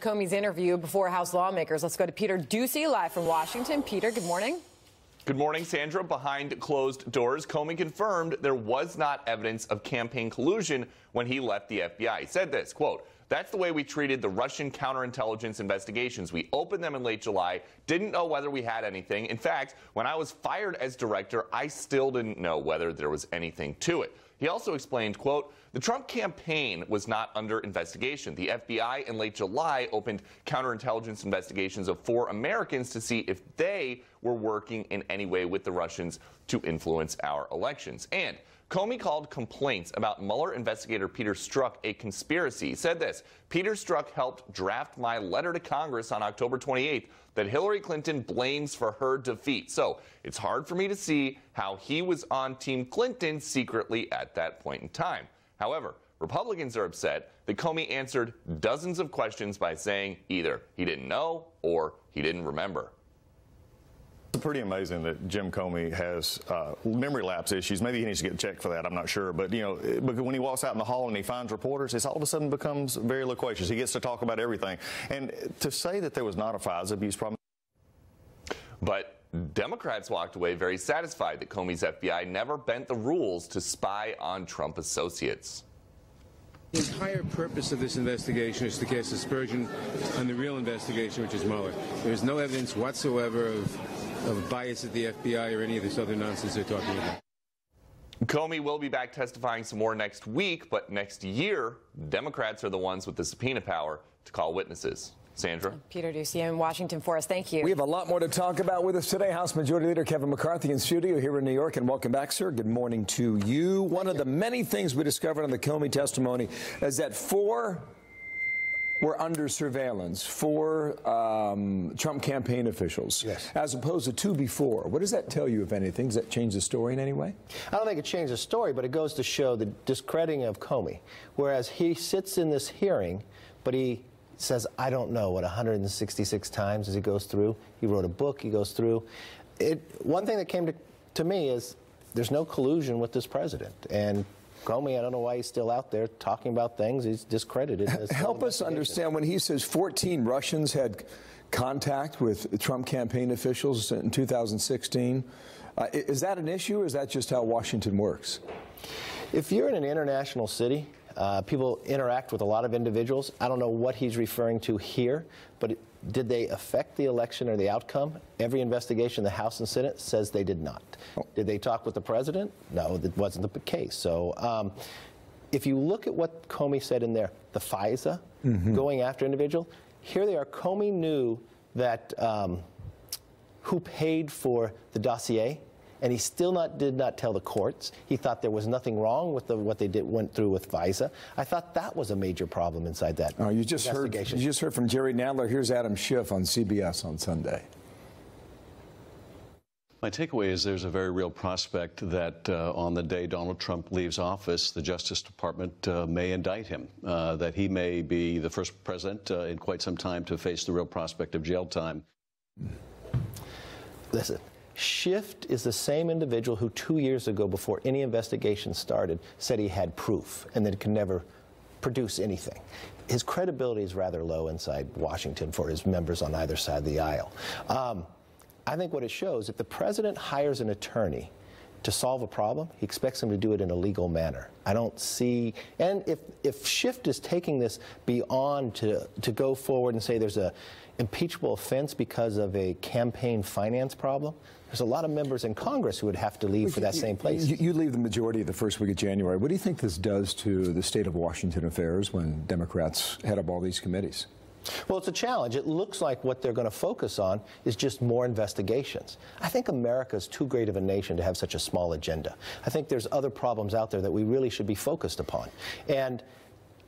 Comey's interview before House lawmakers. Let's go to Peter Ducey live from Washington. Peter, good morning. Good morning, Sandra. Behind closed doors, Comey confirmed there was not evidence of campaign collusion when he left the FBI. He said this, quote, "That's the way we treated the Russian counterintelligence investigations. We opened them in late July, didn't know whether we had anything. In fact, when I was fired as director, I still didn't know whether there was anything to it." He also explained, quote, "The Trump campaign was not under investigation. The FBI in late July opened counterintelligence investigations of 4 Americans to see if they were working in any way with the Russians to influence our elections." And Comey called complaints about Mueller investigator Peter Strzok a conspiracy. He said this, "Peter Strzok helped draft my letter to Congress on October 28th that Hillary Clinton blames for her defeat. So it's hard for me to see how he was on Team Clinton secretly at that point in time." However, Republicans are upset that Comey answered dozens of questions by saying either he didn't know or he didn't remember. It's pretty amazing that Jim Comey has memory lapse issues. Maybe he needs to get checked for that. I'm not sure. But, you know, when he walks out in the hall and he finds reporters, it's all of a sudden becomes very loquacious. He gets to talk about everything. And to say that there was not a FISA abuse problem. But Democrats walked away very satisfied that Comey's FBI never bent the rules to spy on Trump associates. The entire purpose of this investigation is to cast aspersion on the real investigation, which is Mueller. There is no evidence whatsoever of bias at the FBI or any of this other nonsense they're talking about. Comey will be back testifying some more next week, but next year, Democrats are the ones with the subpoena power to call witnesses. Sandra? Peter Ducey in Washington for us. Thank you. We have a lot more to talk about with us today. House Majority Leader Kevin McCarthy in studio here in New York. And welcome back, sir. Good morning to you. One of the many things we discovered on the Comey testimony is that 4 were under surveillance, 4 Trump campaign officials, yes, as opposed to 2 before. What does that tell you, if anything? Does that change the story in any way? I don't think it changed the story, but it goes to show the discrediting of Comey. Whereas he sits in this hearing, but he says, I don't know, what, 166 times as he goes through. He wrote a book, he goes through. One thing that came to me is there's no collusion with this president. And Comey, I don't know why he's still out there talking about things. He's discredited. Help us understand when he says 14 Russians had contact with Trump campaign officials in 2016. Is that an issue, or is that just how Washington works? If you're in an international city, people interact with a lot of individuals. I don't know what he's referring to here, but did they affect the election or the outcome? Every investigation, the House and Senate says they did not. Did they talk with the president? No, that wasn't the case. So if you look at what Comey said in there, the FISA, going after individual, here they are. Comey knew that who paid for the dossier, and he still did not tell the courts. He thought there was nothing wrong with what they went through with FISA. I thought that was a major problem inside that investigation. You just heard from Jerry Nadler. Here's Adam Schiff on CBS on Sunday. My takeaway is there's a very real prospect that on the day Donald Trump leaves office, the Justice Department may indict him, that he may be the first president in quite some time to face the real prospect of jail time. Listen. Schiff is the same individual who 2 years ago, before any investigation started, said he had proof and that it could never produce anything. His credibility is rather low inside Washington for his members on either side of the aisle. I think what it shows, if the president hires an attorney to solve a problem, he expects him to do it in a legal manner. I don't see, and if Schiff is taking this beyond to go forward and say there's a impeachable offense because of a campaign finance problem, there's a lot of members in Congress who would have to leave for that same place. You leave the majority the first week of January. What do you think this does to the state of Washington affairs when Democrats head up all these committees? Well, it's a challenge. It looks like what they're going to focus on is just more investigations. I think America is too great of a nation to have such a small agenda. I think there's other problems out there that we really should be focused upon. And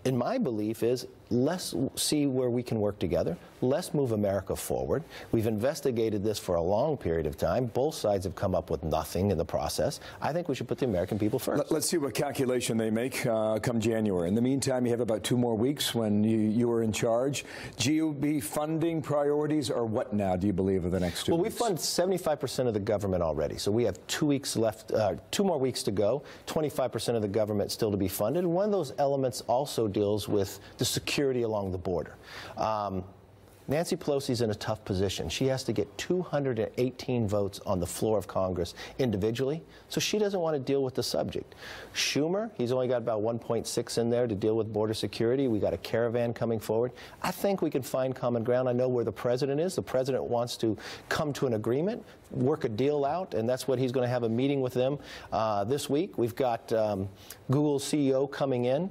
in my belief is, let's see where we can work together. Let's move America forward. We've investigated this for a long period of time. Both sides have come up with nothing in the process. I think we should put the American people first. Let's see what calculation they make come January. In the meantime, you have about 2 more weeks when you were in charge. GOP funding priorities are what now, do you believe, of the next 2 weeks? Well, we fund 75% of the government already. So we have 2 weeks left, 2 more weeks to go, 25% of the government still to be funded. One of those elements also deals with the security along the border. Nancy Pelosi's in a tough position. She has to get 218 votes on the floor of Congress individually, so she doesn't want to deal with the subject. Schumer, he's only got about 1.6 in there to deal with border security. We got a caravan coming forward. I think we can find common ground. I know where the president is. The president wants to come to an agreement, work a deal out, and that's what he's going to have a meeting with them this week. We've got Google's CEO coming in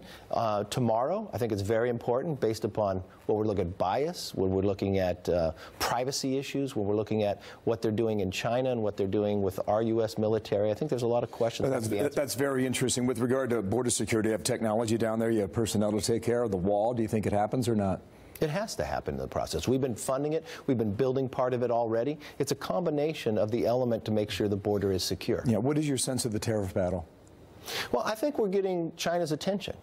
tomorrow. I think it's very important based upon what we're looking at bias, when we're looking at privacy issues, when we're looking at what they're doing in China and what they're doing with our U.S. military. I think there's a lot of questions. That's very interesting. With regard to border security, you have technology down there, you have personnel to take care of the wall. Do you think it happens or not? It has to happen in the process. We've been funding it. We've been building part of it already. It's a combination of the element to make sure the border is secure. Yeah. What is your sense of the tariff battle? Well, I think we're getting China's attention.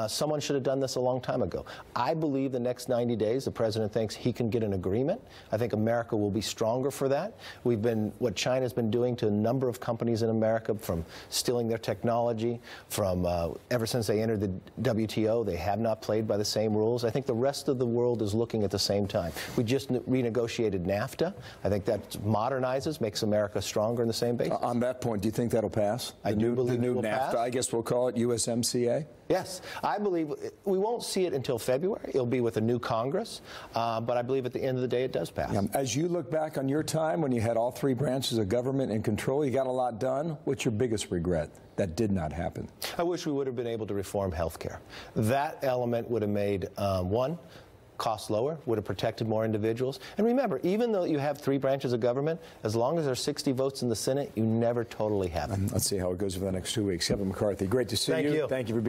Someone should have done this a long time ago. I believe the next 90 days, the president thinks he can get an agreement. I think America will be stronger for that. What China's been doing to a number of companies in America, from stealing their technology, from ever since they entered the WTO, they have not played by the same rules. I think the rest of the world is looking at the same time. We just renegotiated NAFTA. I think that modernizes, makes America stronger in the same basis. On that point, do you think that'll pass? I do believe it will NAFTA, pass. I guess we'll call it USMCA? Yes, I believe we won't see it until February. It'll be with a new Congress, but I believe at the end of the day it does pass. As you look back on your time when you had all three branches of government in control, you got a lot done. What's your biggest regret that did not happen? I wish we would have been able to reform health care. That element would have made, one, costs lower, would have protected more individuals. And remember, even though you have three branches of government, as long as there's 60 votes in the Senate, you never totally have it. Let's see how it goes over the next 2 weeks. Kevin McCarthy, great to see you. Thank you. Thank you for being